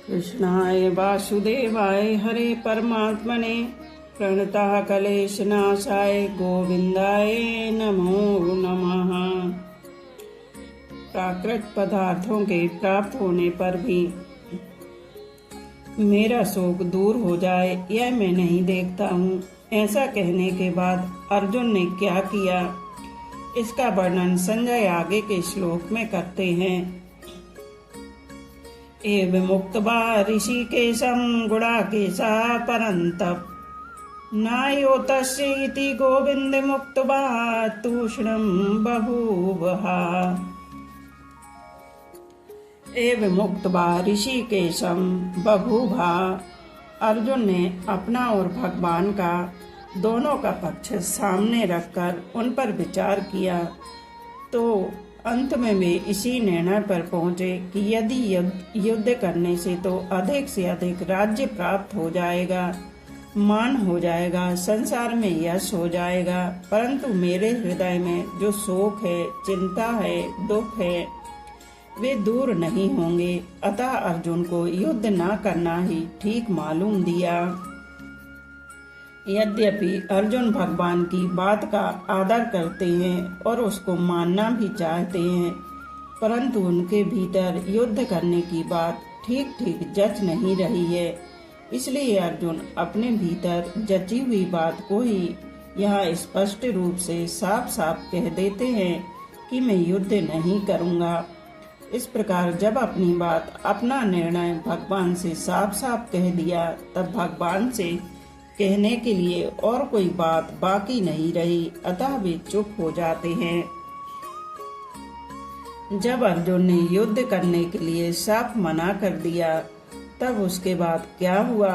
कृष्णाय वासुदेवाय हरे परमात्मने प्रणतः कलेशनाशाय गोविंदाय नमो नमः। प्राकृत पदार्थों के प्राप्त होने पर भी मेरा शोक दूर हो जाए यह मैं नहीं देखता हूँ। ऐसा कहने के बाद अर्जुन ने क्या किया, इसका वर्णन संजय आगे के श्लोक में करते हैं। एवं मुक्त्वा ऋषिकेशं गुडाकेशा परन्तप नायो तस्य इति गोविंद मुक्त्वा तूष्णं बभूवः। एवं मुक्त्वा ऋषिकेशं बभूवः। अर्जुन ने अपना और भगवान का दोनों का पक्ष सामने रखकर उन पर विचार किया तो अंत में वे इसी निर्णय पर पहुंचे कि यदि युद्ध करने से तो अधिक से अधिक राज्य प्राप्त हो जाएगा, मान हो जाएगा, संसार में यश हो जाएगा, परंतु मेरे हृदय में जो शोक है, चिंता है, दुख है, वे दूर नहीं होंगे। अतः अर्जुन को युद्ध न करना ही ठीक मालूम दिया। यद्यपि अर्जुन भगवान की बात का आदर करते हैं और उसको मानना भी चाहते हैं, परंतु उनके भीतर युद्ध करने की बात ठीक ठीक जच नहीं रही है। इसलिए अर्जुन अपने भीतर जची हुई बात को ही यहाँ स्पष्ट रूप से साफ साफ कह देते हैं कि मैं युद्ध नहीं करूँगा। इस प्रकार जब अपनी बात, अपना निर्णय भगवान से साफ साफ कह दिया, तब भगवान से कहने के लिए और कोई बात बाकी नहीं रही। अतः वे चुप हो जाते हैं। जब अर्जुन ने युद्ध करने के लिए साफ मना कर दिया, तब उसके बाद क्या हुआ,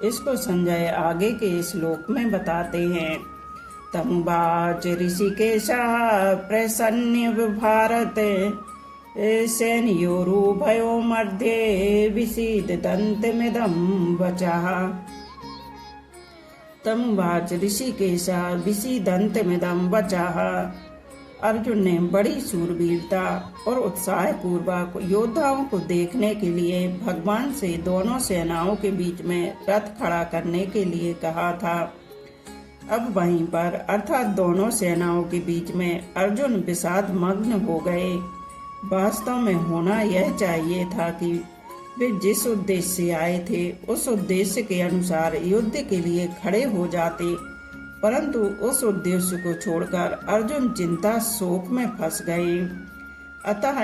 इसको संजय आगे के श्लोक में बताते हैं। तमुवाच ऋषिकेशः प्रसन्न भारत सैन्योरुभयो मध्ये विषीदन्तमिदं वचः। तमुवाच ऋषिकेशः विषीदन्तमिदं वचः। अर्जुन ने बड़ी शूरवीरता और उत्साह पूर्वक योद्धाओं को देखने के लिए भगवान से दोनों सेनाओं के बीच में रथ खड़ा करने के लिए कहा था। अब वहीं पर अर्थात दोनों सेनाओं के बीच में अर्जुन विषाद मग्न हो गए। वास्तव में होना यह चाहिए था कि वे जिस उद्देश्य से आए थे उस उद्देश्य के अनुसार युद्ध के लिए खड़े हो जाते, परंतु उस उद्देश्य को छोड़कर अर्जुन चिंता शोक में फंस गए। अतः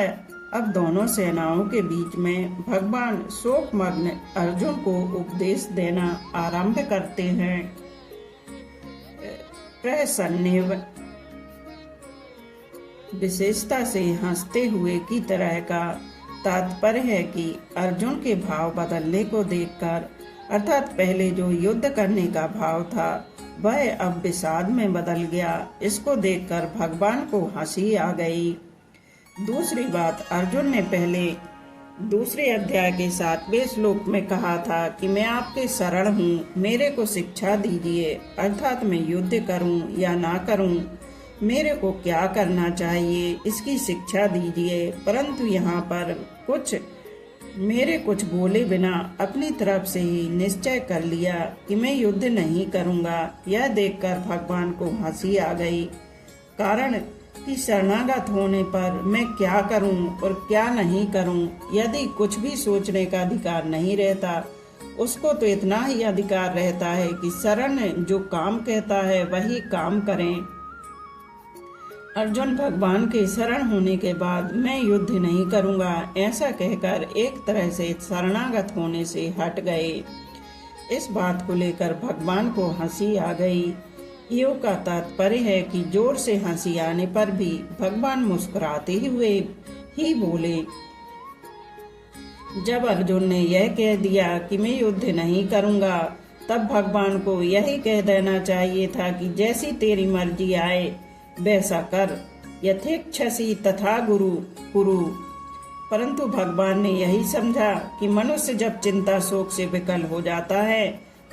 अब दोनों सेनाओं के बीच में भगवान शोकमग्न अर्जुन को उपदेश देना आरंभ करते हैं। प्रसन्नेव विशेषता से हंसते हुए की तरह का तात्पर्य है कि अर्जुन के भाव बदलने को देखकर, अर्थात पहले जो युद्ध करने का भाव था वह अब विषाद में बदल गया। इसको देखकर भगवान को हंसी आ गई। दूसरी बात, अर्जुन ने पहले दूसरे अध्याय के 7वें श्लोक में कहा था कि मैं आपके शरण हूँ, मेरे को शिक्षा दीजिए, अर्थात मैं युद्ध करूँ या ना करूँ, मेरे को क्या करना चाहिए इसकी शिक्षा दीजिए। परंतु यहाँ पर मेरे कुछ बोले बिना अपनी तरफ से ही निश्चय कर लिया कि मैं युद्ध नहीं करूँगा। यह देखकर भगवान को हंसी आ गई। कारण कि शरणागत होने पर मैं क्या करूं और क्या नहीं करूं, यदि कुछ भी सोचने का अधिकार नहीं रहता, उसको तो इतना ही अधिकार रहता है कि शरण जो काम कहता है वही काम करें। अर्जुन भगवान के शरण होने के बाद मैं युद्ध नहीं करूंगा ऐसा कहकर एक तरह से शरणागत होने से हट गए। इस बात को लेकर भगवान को हंसी आ गई। योग का तात्पर्य है कि जोर से हंसी आने पर भी भगवान मुस्कुराते हुए ही बोले। जब अर्जुन ने यह कह दिया कि मैं युद्ध नहीं करूंगा, तब भगवान को यही कह देना चाहिए था कि जैसी तेरी मर्जी आए वैसा कर, यथेच्छसि तथा गुरु कुरु। परंतु भगवान ने यही समझा कि मनुष्य जब चिंता शोक से विकल हो जाता है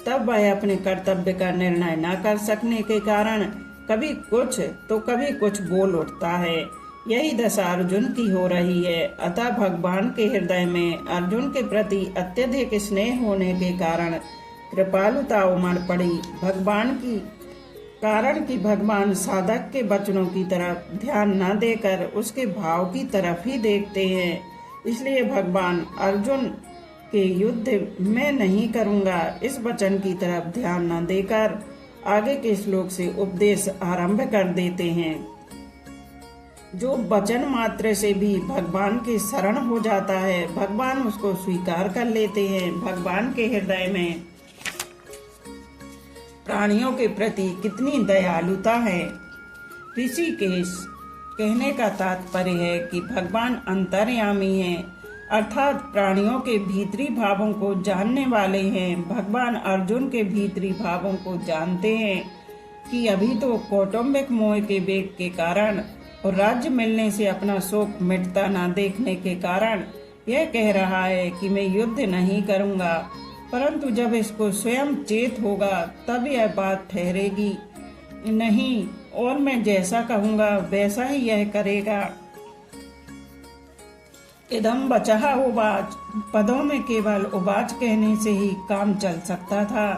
तब वह अपने कर्तव्य का निर्णय न कर सकने के कारण कभी कुछ तो कभी कुछ बोल उठता है। यही दशा अर्जुन की हो रही है। अतः भगवान के हृदय में अर्जुन के प्रति अत्यधिक स्नेह होने के कारण कृपालुता उमड़ पड़ी। भगवान साधक के वचनों की तरफ ध्यान न देकर उसके भाव की तरफ ही देखते हैं। इसलिए भगवान अर्जुन के युद्ध मैं नहीं करूंगा इस वचन की तरफ ध्यान न देकर आगे के श्लोक से उपदेश आरंभ कर देते हैं। जो वचन मात्र से भी भगवान के शरण हो जाता है, भगवान उसको स्वीकार कर लेते हैं। भगवान के हृदय में प्राणियों के प्रति कितनी दयालुता है। ऋषिकेश कहने का तात्पर्य है कि भगवान अंतर्यामी हैं, अर्थात प्राणियों के भीतरी भावों को जानने वाले हैं। भगवान अर्जुन के भीतरी भावों को जानते हैं कि अभी तो कौटुंबिक मोह के वेग के कारण और राज्य मिलने से अपना शोक मिटता न देखने के कारण यह कह रहा है कि मैं युद्ध नहीं करूंगा, परंतु जब इसको स्वयं चेत होगा तब यह बात ठहरेगी नहीं, और मैं जैसा कहूंगा वैसा ही यह करेगा। इदम बचहा उवाच, पदों में केवल उवाच कहने से ही काम चल सकता था,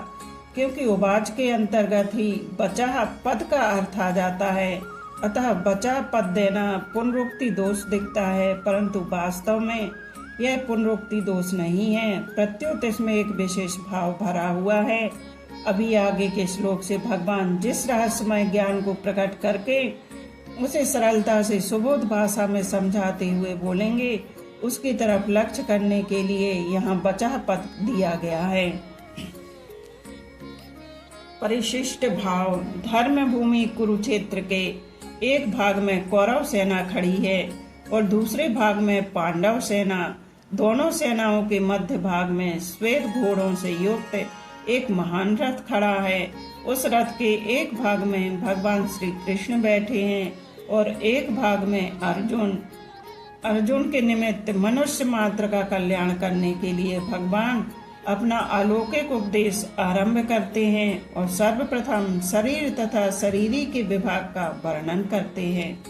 क्योंकि उवाच के अंतर्गत ही बचहा पद का अर्थ आ जाता है। अतः बचा पद देना पुनरुक्ति दोष दिखता है, परंतु वास्तव में यह पुनरुक्ति दोष नहीं है, प्रत्युत इसमें एक विशेष भाव भरा हुआ है। अभी आगे के श्लोक से भगवान जिस रहस्यमय ज्ञान को प्रकट करके उसे सरलता से सुबोध भाषा में समझाते हुए बोलेंगे, उसकी तरफ लक्ष्य करने के लिए यहाँ बचा पद दिया गया है। परिशिष्ट भाव। धर्म भूमि कुरुक्षेत्र के एक भाग में कौरव सेना खड़ी है और दूसरे भाग में पांडव सेना। दोनों सेनाओं के मध्य भाग में श्वेत घोड़ों से युक्त एक महान रथ खड़ा है। उस रथ के एक भाग में भगवान श्री कृष्ण बैठे हैं और एक भाग में अर्जुन। अर्जुन के निमित्त मनुष्य मात्र का कल्याण करने के लिए भगवान अपना अलौकिक उपदेश आरंभ करते हैं और सर्वप्रथम शरीर तथा शरीरी के विभाग का वर्णन करते हैं।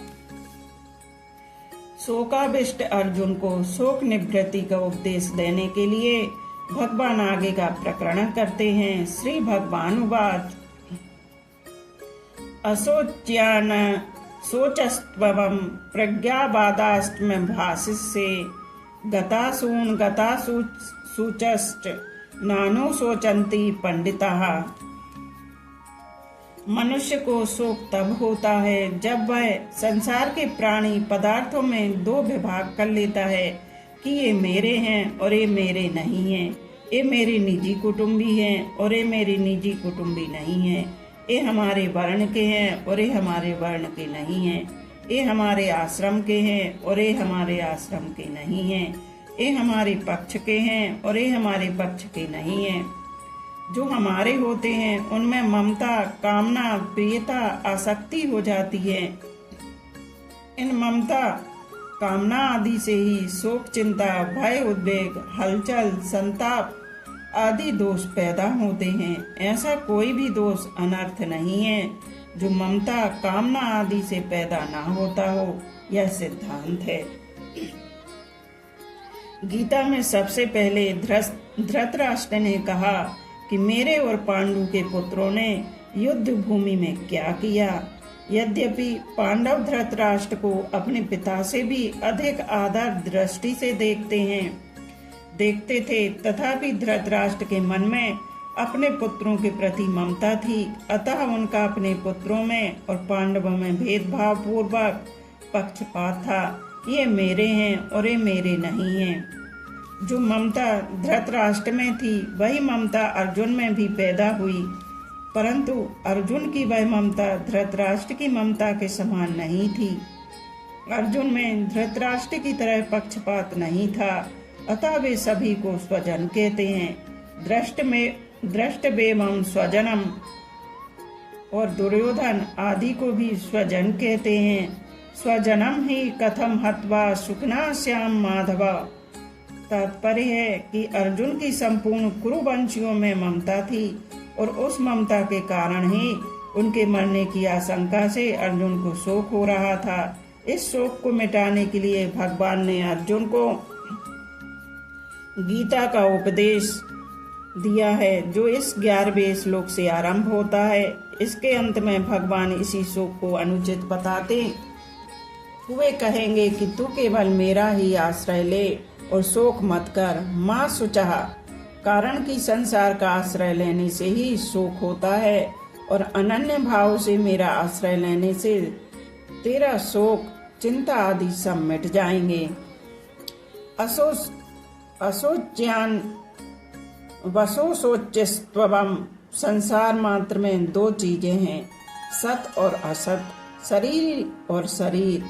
शोकाविष्ट अर्जुन को शोक निवृत्ति का उपदेश देने के लिए भगवान आगे का प्रकरण करते हैं। श्री भगवान उवाच, अशोच्यान शोचस्त्वं प्रज्ञावादास्तम भाषिष्ये गतासून गतासूचश्च नानो शोचन्ति पंडिताः। मनुष्य को शोक तब होता है जब वह संसार के प्राणी पदार्थों में दो विभाग कर लेता है कि ये मेरे हैं और ये मेरे नहीं हैं, ये मेरे निजी कुटुंबी हैं और ये मेरे निजी कुटुंबी नहीं हैं, ये हमारे वर्ण के हैं और ये हमारे वर्ण के नहीं हैं, ये हमारे आश्रम के हैं और ये हमारे आश्रम के नहीं हैं, ये हमारे पक्ष के हैं और ये हमारे पक्ष के नहीं हैं। जो हमारे होते हैं उनमें ममता, कामना, प्रियता, आसक्ति हो जाती है। इन ममता, कामना आदि से ही शोक, चिंता, भय, उद्वेग, हलचल, संताप आदि दोष पैदा होते हैं। ऐसा कोई भी दोष अनर्थ नहीं है जो ममता, कामना आदि से पैदा ना होता हो, यह सिद्धांत है। गीता में सबसे पहले धृतराष्ट्र ने कहा कि मेरे और पांडु के पुत्रों ने युद्ध भूमि में क्या किया। यद्यपि पांडव धृतराष्ट्र को अपने पिता से भी अधिक आदर दृष्टि से देखते थे, तथापि धृतराष्ट्र के मन में अपने पुत्रों के प्रति ममता थी। अतः उनका अपने पुत्रों में और पांडवों में भेदभाव पूर्वक पक्षपात था। ये मेरे हैं और ये मेरे नहीं हैं। जो ममता धृतराष्ट्र में थी वही ममता अर्जुन में भी पैदा हुई, परंतु अर्जुन की वह ममता धृतराष्ट्र की ममता के समान नहीं थी। अर्जुन में धृतराष्ट्र की तरह पक्षपात नहीं था, अतः वे सभी को स्वजन कहते हैं। दृष्टवेमं स्वजनम, और दुर्योधन आदि को भी स्वजन कहते हैं। स्वजनम ही कथम हत्वा सुखना श्याम माधव। तात्पर्य है कि अर्जुन की संपूर्ण कुरुवंशियों में ममता थी और उस ममता के कारण ही उनके मरने की आशंका से अर्जुन को शोक हो रहा था। इस शोक को मिटाने के लिए भगवान ने अर्जुन को गीता का उपदेश दिया है, जो इस 11वें श्लोक से आरंभ होता है। इसके अंत में भगवान इसी शोक को अनुचित बताते हुए कहेंगे कि तू केवल मेरा ही आश्रय ले और शोक मत कर। माँ शुचः, कारण कि संसार का आश्रय लेने से ही शोक होता है और अनन्य भाव से मेरा आश्रय लेने से तेरा शोक, चिंता आदि सब मिट जाएंगे। असोच्यान वसोचस्त्वम, संसार मात्र में दो चीजें हैं, सत और असत, शरीर और शरीर।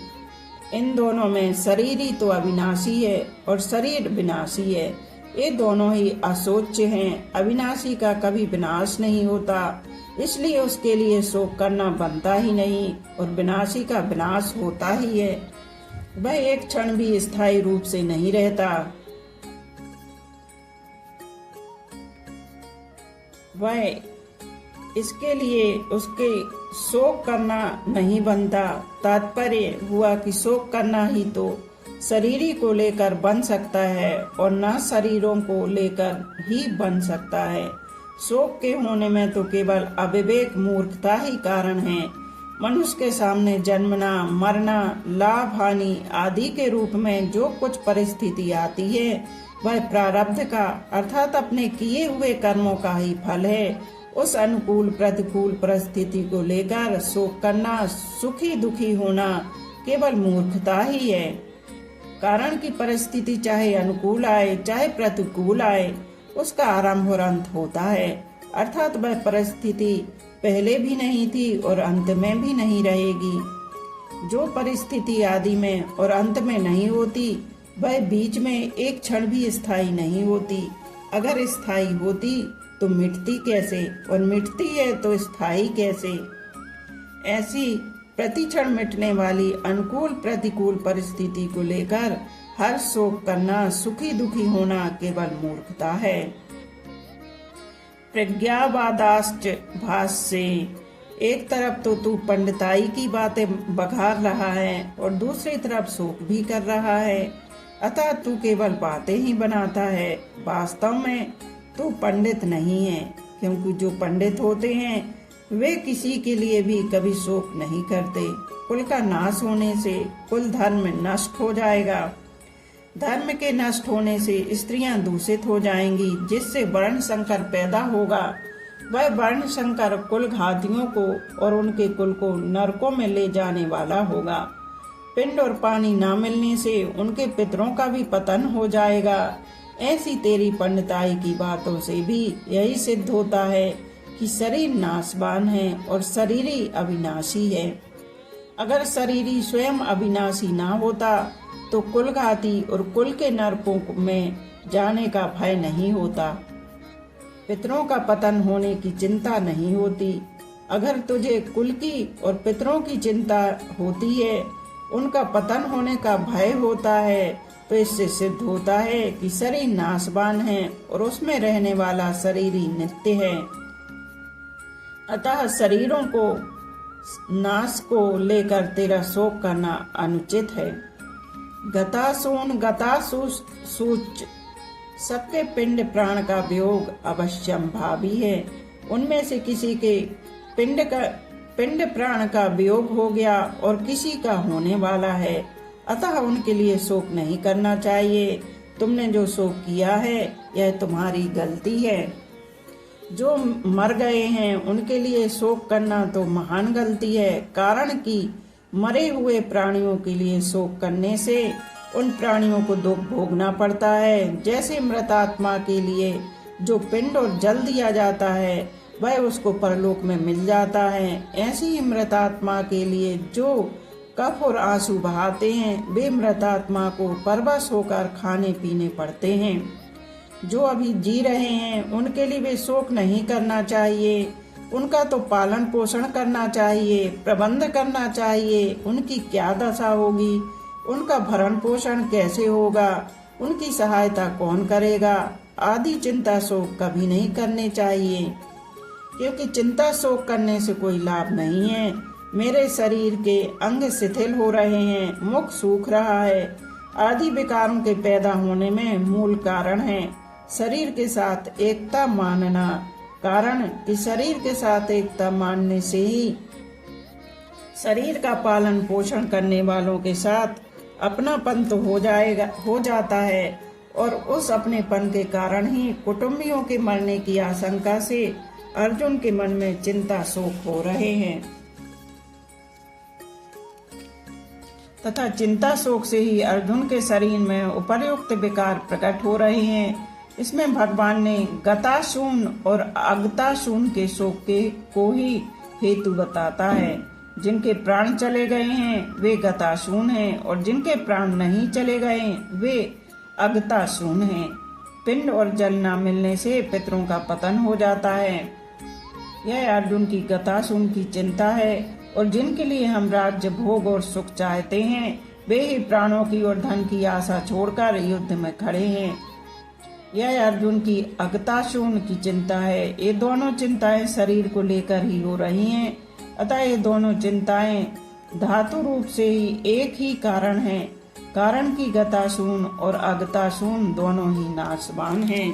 इन दोनों में शरीर ही तो अविनाशी है और शरीर विनाशी है। ये दोनों ही असोच्य हैं। अविनाशी का कभी विनाश नहीं होता, इसलिए उसके लिए शोक करना बनता ही नहीं और विनाशी का विनाश होता ही है। वह एक क्षण भी स्थायी रूप से नहीं रहता। वह इसके लिए उसके शोक करना नहीं बनता। तात्पर्य हुआ कि शोक करना ही तो शरीरी को लेकर बन सकता है और न शरीरों को लेकर ही बन सकता है। शोक के होने में तो केवल अविवेक, मूर्खता ही कारण है। मनुष्य के सामने जन्मना, मरना, लाभ हानि आदि के रूप में जो कुछ परिस्थिति आती है वह प्रारब्ध का अर्थात अपने किए हुए कर्मों का ही फल है। उस अनुकूल प्रतिकूल परिस्थिति को लेकर शोक करना, सुखी दुखी होना केवल मूर्खता ही है। कारण की परिस्थिति चाहे अनुकूल आए चाहे प्रतिकूल आए, उसका आरंभ और अंत होता है। अर्थात वह परिस्थिति पहले भी नहीं थी और अंत में भी नहीं रहेगी। जो परिस्थिति आदि में और अंत में नहीं होती वह बीच में एक क्षण भी स्थायी नहीं होती। अगर स्थायी होती तो मिटती कैसे, और मिटती है तो स्थायी कैसे। ऐसी प्रतिक्षण मिटने वाली अनुकूल प्रतिकूल परिस्थिति को लेकर हर शोक करना, सुखी दुखी होना केवल मूर्खता है। प्रज्ञावादाश्च भाष्य, एक तरफ तो तू पंडिताई की बातें बघार रहा है और दूसरी तरफ शोक भी कर रहा है। अतः तू केवल बातें ही बनाता है, वास्तव में तू पंडित नहीं है। क्योंकि जो पंडित होते हैं वे किसी के लिए भी कभी शोक नहीं करते। कुल का नाश होने से कुल धर्म नष्ट हो जाएगा। धर्म के नष्ट होने से स्त्रियां दूषित हो जाएंगी, जिससे वर्ण संकर पैदा होगा। वह वर्ण संकर कुल घातियों को और उनके कुल को नरकों में ले जाने वाला होगा। पिंड और पानी न मिलने से उनके पितरों का भी पतन हो जाएगा। ऐसी तेरी पंडिताई की बातों से भी यही सिद्ध होता है कि शरीर नाशवान है और शरीरी अविनाशी है। अगर शरीरी स्वयं अविनाशी ना होता तो कुलघाती और कुल के नरकों में जाने का भय नहीं होता, पितरों का पतन होने की चिंता नहीं होती। अगर तुझे कुल की और पितरों की चिंता होती है, उनका पतन होने का भय होता है, तो इससे सिद्ध होता है कि शरीर नाशवान है और उसमें रहने वाला शरीर ही नित्य है। अतः शरीरों को नाश को लेकर तेरा शोक करना अनुचित है। गतासून गतासूच, सबके पिंड प्राण का वियोग अवश्यम भावी है। उनमें से किसी के पिंड प्राण का वियोग हो गया और किसी का होने वाला है, अतः उनके लिए शोक नहीं करना चाहिए। तुमने जो शोक किया है यह तुम्हारी गलती है। जो मर गए हैं उनके लिए शोक करना तो महान गलती है। कारण कि मरे हुए प्राणियों के लिए शोक करने से उन प्राणियों को दुख भोगना पड़ता है। जैसे मृतात्मा के लिए जो पिंड और जल दिया जाता है वह उसको परलोक में मिल जाता है, ऐसे ही मृतात्मा के लिए जो कफ और आंसू बहाते हैं वे मृतात्मा को परवश होकर खाने पीने पड़ते हैं। जो अभी जी रहे हैं उनके लिए वे शोक नहीं करना चाहिए। उनका तो पालन पोषण करना चाहिए, प्रबंध करना चाहिए। उनकी क्या दशा होगी, उनका भरण पोषण कैसे होगा, उनकी सहायता कौन करेगा आदि चिंता शोक कभी नहीं करने चाहिए। क्योंकि चिंता शोक करने से कोई लाभ नहीं है, मेरे शरीर के अंग शिथिल हो रहे हैं, मुख सूख रहा है, आदि विकारों के पैदा होने में मूल कारण है शरीर के साथ एकता मानना। कारण कि शरीर के साथ एकता मानने से ही शरीर का पालन पोषण करने वालों के साथ अपनापन तो हो जाता है, और उस अपनेपन के कारण ही कुटुंबियों के मरने की आशंका से अर्जुन के मन में चिंता शोक हो रहे हैं, तथा चिंता शोक से ही अर्जुन के शरीर में उपर्युक्त विकार प्रकट हो रहे हैं। इसमें भगवान ने गताशून और अगताशून के शोक को ही हेतु बताता है। जिनके प्राण चले गए हैं वे गताशून हैं, और जिनके प्राण नहीं चले गए वे अगताशून हैं। पिंड और जल न मिलने से पितरों का पतन हो जाता है। यह अर्जुन की गताशून की चिंता है, और जिनके लिए हम राज्य भोग और सुख चाहते हैं वे ही प्राणों की और धन की आशा छोड़कर युद्ध में खड़े हैं। यह अर्जुन की अगताशून की चिंता है। ये दोनों चिंताएं शरीर को लेकर ही हो रही हैं, अतः ये दोनों चिंताएं धातु रूप से ही एक ही कारण है। कारण की गताशून और अगताशून दोनों ही नाशवान हैं।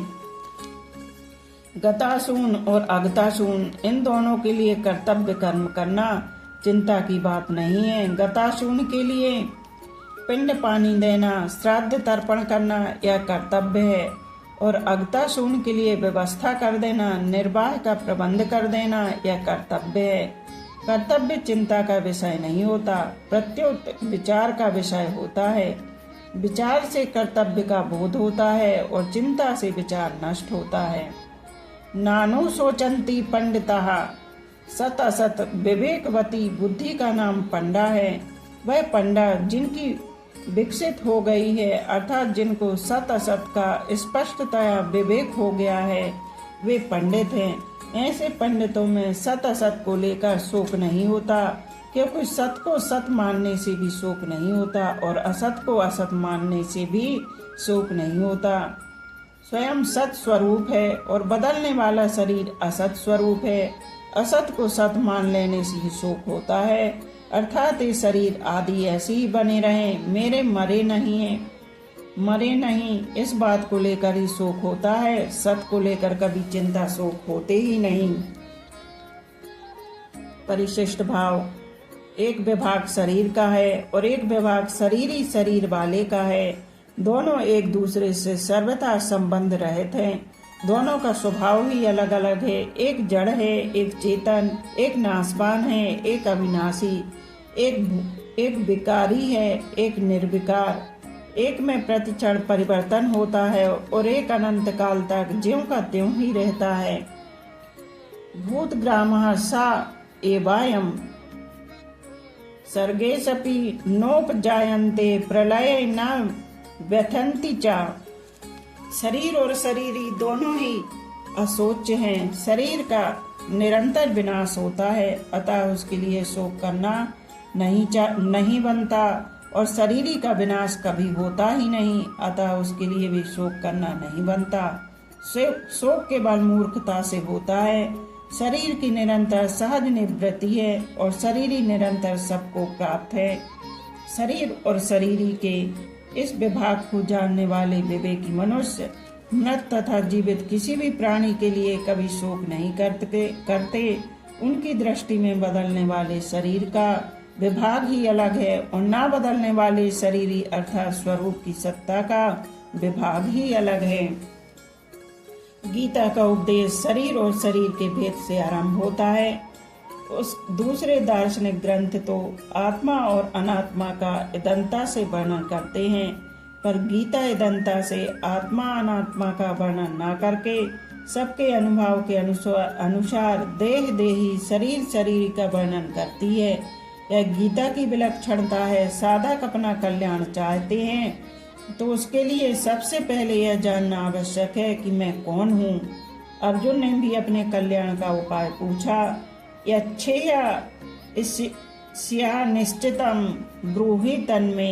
गताशून और अगताशून इन दोनों के लिए कर्तव्य कर्म करना चिंता की बात नहीं है। गताशून के लिए पिंड पानी देना, श्राद्ध तर्पण करना यह कर्तव्य है, और अगताशून के लिए व्यवस्था कर देना, निर्वाह का प्रबंध कर देना यह कर्तव्य है। कर्तव्य चिंता का विषय नहीं होता, प्रत्युत विचार का विषय होता है। विचार से कर्तव्य का बोध होता है, और चिंता से विचार नष्ट होता है। नानु सोचंती पंडितः सत असत विवेकवती बुद्धि का नाम पंडा है। वह पंडा जिनकी विकसित हो गई है, अर्थात जिनको सत असत का स्पष्टतया विवेक हो गया है, वे पंडित हैं। ऐसे पंडितों में सत असत को लेकर शोक नहीं होता, क्योंकि सत को सत मानने से भी शोक नहीं होता, और असत को असत मानने से भी शोक नहीं होता। स्वयं सत स्वरूप है, और बदलने वाला शरीर असत स्वरूप है। असत को सत मान लेने से ही शोक होता है, अर्थात ये शरीर आदि ऐसे ही बने रहे, मेरे मरे नहीं, इस बात को लेकर ही शोक होता है। सत को लेकर कभी चिंता शोक होते ही नहीं। परिशिष्ट भाव, एक विभाग शरीर का है और एक विभाग शरीरी शरीर वाले का है। दोनों एक दूसरे से सर्वथा संबंध रहित हैं। दोनों का स्वभाव ही अलग अलग है। एक जड़ है, एक चेतन, एक नाशवान है, एक अविनाशी, एक विकारी है, एक निर्विकार। एक में प्रतिक्षण परिवर्तन होता है और एक अनंत काल तक ज्यों का त्यों ही रहता है। भूतग्रामः सा एवायम् सर्गेषपि नोपजायन्ते प्रलये न व्यथन्ति च। शरीर और शरीरी दोनों ही अशोच्य हैं। शरीर का निरंतर विनाश होता है, अतः उसके लिए शोक करना नहीं बनता, और शरीरी का विनाश कभी होता ही नहीं, अतः उसके लिए भी शोक करना नहीं बनता। शोक केवल मूर्खता से होता है। शरीर की निरंतर सहज निवृत्ति है, और शरीरी निरंतर सबको प्राप्त है। शरीर और शरीरी के इस विभाग को जानने वाले विवेकी मनुष्य मृत तथा जीवित किसी भी प्राणी के लिए कभी शोक नहीं करते। उनकी दृष्टि में बदलने वाले शरीर का विभाग ही अलग है, और ना बदलने वाले शरीरी अर्थात स्वरूप की सत्ता का विभाग ही अलग है। गीता का उपदेश शरीर और शरीर के भेद से आरंभ होता है। उस दूसरे दार्शनिक ग्रंथ तो आत्मा और अनात्मा का इदंता से वर्णन करते हैं, पर गीता इदंता से आत्मा अनात्मा का वर्णन न करके सबके अनुभव के अनुसार देह देही शरीर शरीर का वर्णन करती है। यह गीता की विलक्षणता है। साधक अपना कल्याण चाहते हैं तो उसके लिए सबसे पहले यह जानना आवश्यक है कि मैं कौन हूँ। अर्जुन ने भी अपने कल्याण का उपाय पूछा। यच्छेया निश्चितम ब्रूहि तन्मे।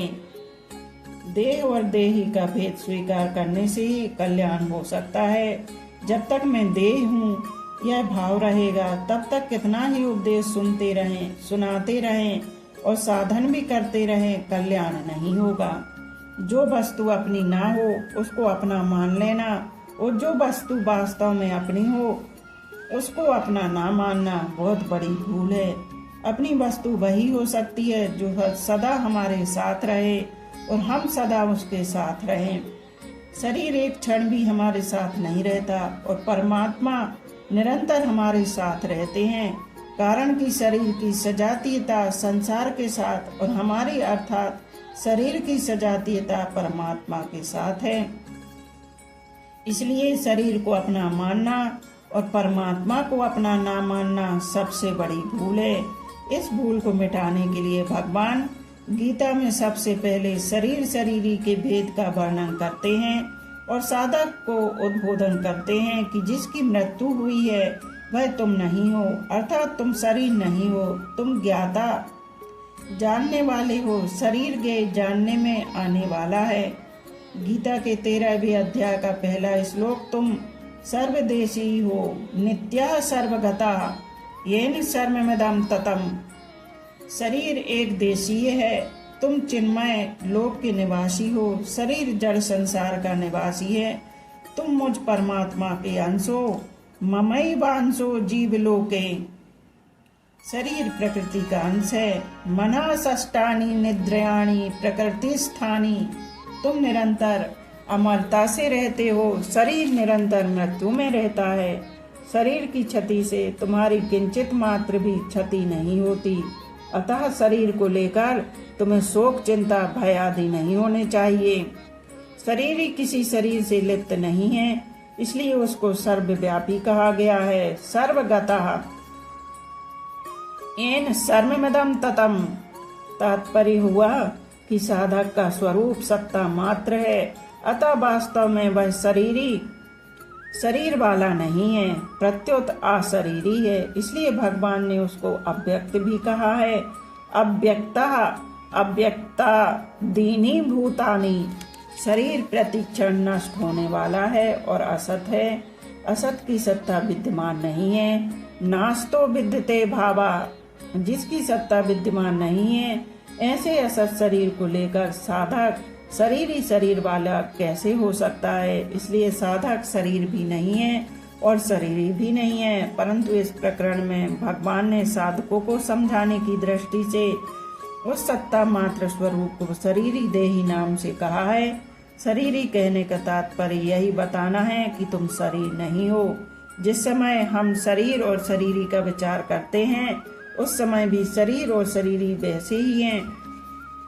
देह और देही का भेद स्वीकार करने से ही कल्याण हो सकता है। जब तक मैं देह हूँ यह भाव रहेगा तब तक कितना ही उपदेश सुनते रहें, सुनाते रहें और साधन भी करते रहें, कल्याण नहीं होगा। जो वस्तु अपनी ना हो उसको अपना मान लेना और जो वस्तु वास्तव में अपनी हो उसको अपना ना मानना बहुत बड़ी भूल है। अपनी वस्तु वही हो सकती है जो सदा हमारे साथ रहे और हम सदा उसके साथ रहें। शरीर एक क्षण भी हमारे साथ नहीं रहता और परमात्मा निरंतर हमारे साथ रहते हैं, कारण कि शरीर की सजातीयता संसार के साथ और हमारी अर्थात शरीर की सजातीयता परमात्मा के साथ है। इसलिए शरीर को अपना मानना और परमात्मा को अपना ना मानना सबसे बड़ी भूल है। इस भूल को मिटाने के लिए भगवान गीता में सबसे पहले शरीर शरीरी के भेद का वर्णन करते हैं और साधक को उद्बोधन करते हैं कि जिसकी मृत्यु हुई है वह तुम नहीं हो, अर्थात तुम शरीर नहीं हो, तुम ज्ञाता जानने वाले हो, शरीर के जानने में आने वाला है। गीता के 13वें अध्याय का पहला श्लोक, तुम सर्वदेशी हो, नित्या सर्वगता, येन सर्वमिदं ततम्। शरीर एक देशीय है, तुम चिन्मय लोक के निवासी हो, शरीर जड़ संसार का निवासी है। तुम मुझ परमात्मा के अंश हो, ममैवांशो जीव लोके। शरीर प्रकृति का अंश है। मना षष्ठानि निद्रयाणि प्रकृति स्थानी। तुम निरंतर अमरता से रहते हो, शरीर निरंतर मृत्यु में रहता है। शरीर की क्षति से तुम्हारी किंचित मात्र भी क्षति नहीं होती, अतः शरीर को लेकर तुम्हें शोक चिंता भय आदि नहीं होने चाहिए। शरीर ही किसी शरीर से लिप्त नहीं है, इसलिए उसको सर्वव्यापी कहा गया है। सर्वगतः येन सर्वमिदं ततम्। तात्पर्य हुआ कि साधक का स्वरूप सत्ता मात्र है, अतः वास्तव में वह शरीर वाला नहीं है, प्रत्युत अशरीरी है। इसलिए भगवान ने उसको अव्यक्त भी कहा है। अव्यक्ता दीनी भूतानी। शरीर प्रतिक्षण नष्ट होने वाला है और असत है। असत की सत्ता विद्यमान नहीं है। नास्तो विद्यते भावा। जिसकी सत्ता विद्यमान नहीं है, ऐसे असत शरीर को लेकर साधक शरीर वाला कैसे हो सकता है। इसलिए साधक शरीर भी नहीं है और शरीर भी नहीं है, परंतु इस प्रकरण में भगवान ने साधकों को समझाने की दृष्टि से उस सत्ता मात्र स्वरूप को शरीरी देही नाम से कहा है। शरीरी कहने का तात्पर्य यही बताना है कि तुम शरीर नहीं हो। जिस समय हम शरीर और शरीरी का विचार करते हैं उस समय भी शरीर और शरीरी वैसे ही हैं,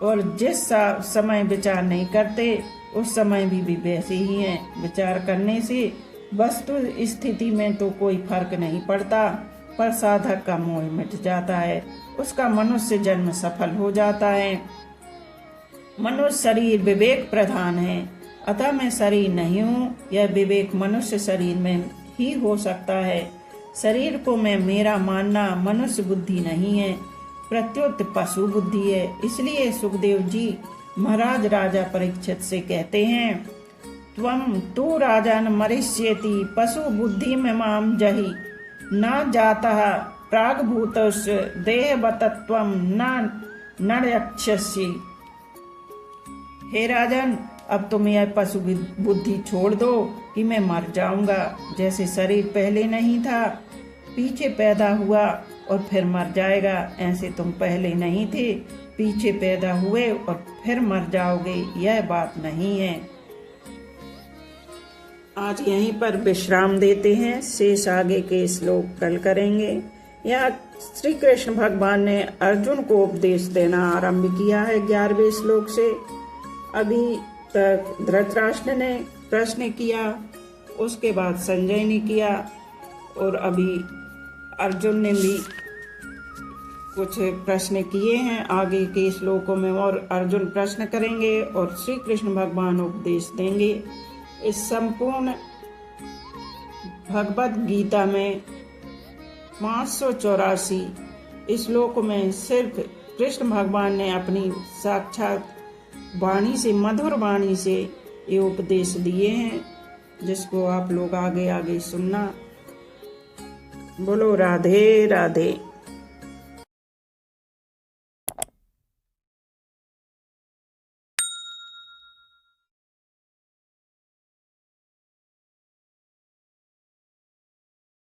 और जिस समय विचार नहीं करते उस समय भी वैसे ही हैं। विचार करने से वस्तु स्थिति में तो कोई फर्क नहीं पड़ता, पर साधक का मोह मिट जाता है, उसका मनुष्य जन्म सफल हो जाता है। मनुष्य शरीर विवेक प्रधान है, अतः मैं शरीर नहीं हूँ, यह विवेक मनुष्य शरीर में ही हो सकता है। शरीर को मैं मेरा मानना मनुष्य बुद्धि नहीं है, प्रत्युत पशु बुद्धि है। इसलिए सुखदेव जी महाराज राजा परीक्षित से कहते हैं, त्वं तु राजन मरिष्यति पशु बुद्धि में माम जहि न जातः प्रागभूतस्य देहवतत्वं न रक्षसि। हे राजन, अब तुम यह पशु बुद्धि छोड़ दो कि मैं मर जाऊंगा। जैसे शरीर पहले नहीं था, पीछे पैदा हुआ और फिर मर जाएगा, ऐसे तुम पहले नहीं थे, पीछे पैदा हुए और फिर मर जाओगे, यह बात नहीं है। आज यहीं पर विश्राम देते हैं, शेष आगे के श्लोक कल करेंगे। यहाँ श्री कृष्ण भगवान ने अर्जुन को उपदेश देना आरंभ किया है 11वें श्लोक से। अभी तक धृतराष्ट्र ने प्रश्न किया, उसके बाद संजय ने किया, और अभी अर्जुन ने भी कुछ प्रश्न किए हैं। आगे के श्लोकों में और अर्जुन प्रश्न करेंगे और श्री कृष्ण भगवान उपदेश देंगे। इस संपूर्ण भगवत गीता में 584 श्लोक में सिर्फ कृष्ण भगवान ने अपनी साक्षात वाणी से, मधुर वाणी से ये उपदेश दिए हैं, जिसको आप लोग आगे आगे सुनना। बोलो राधे राधे।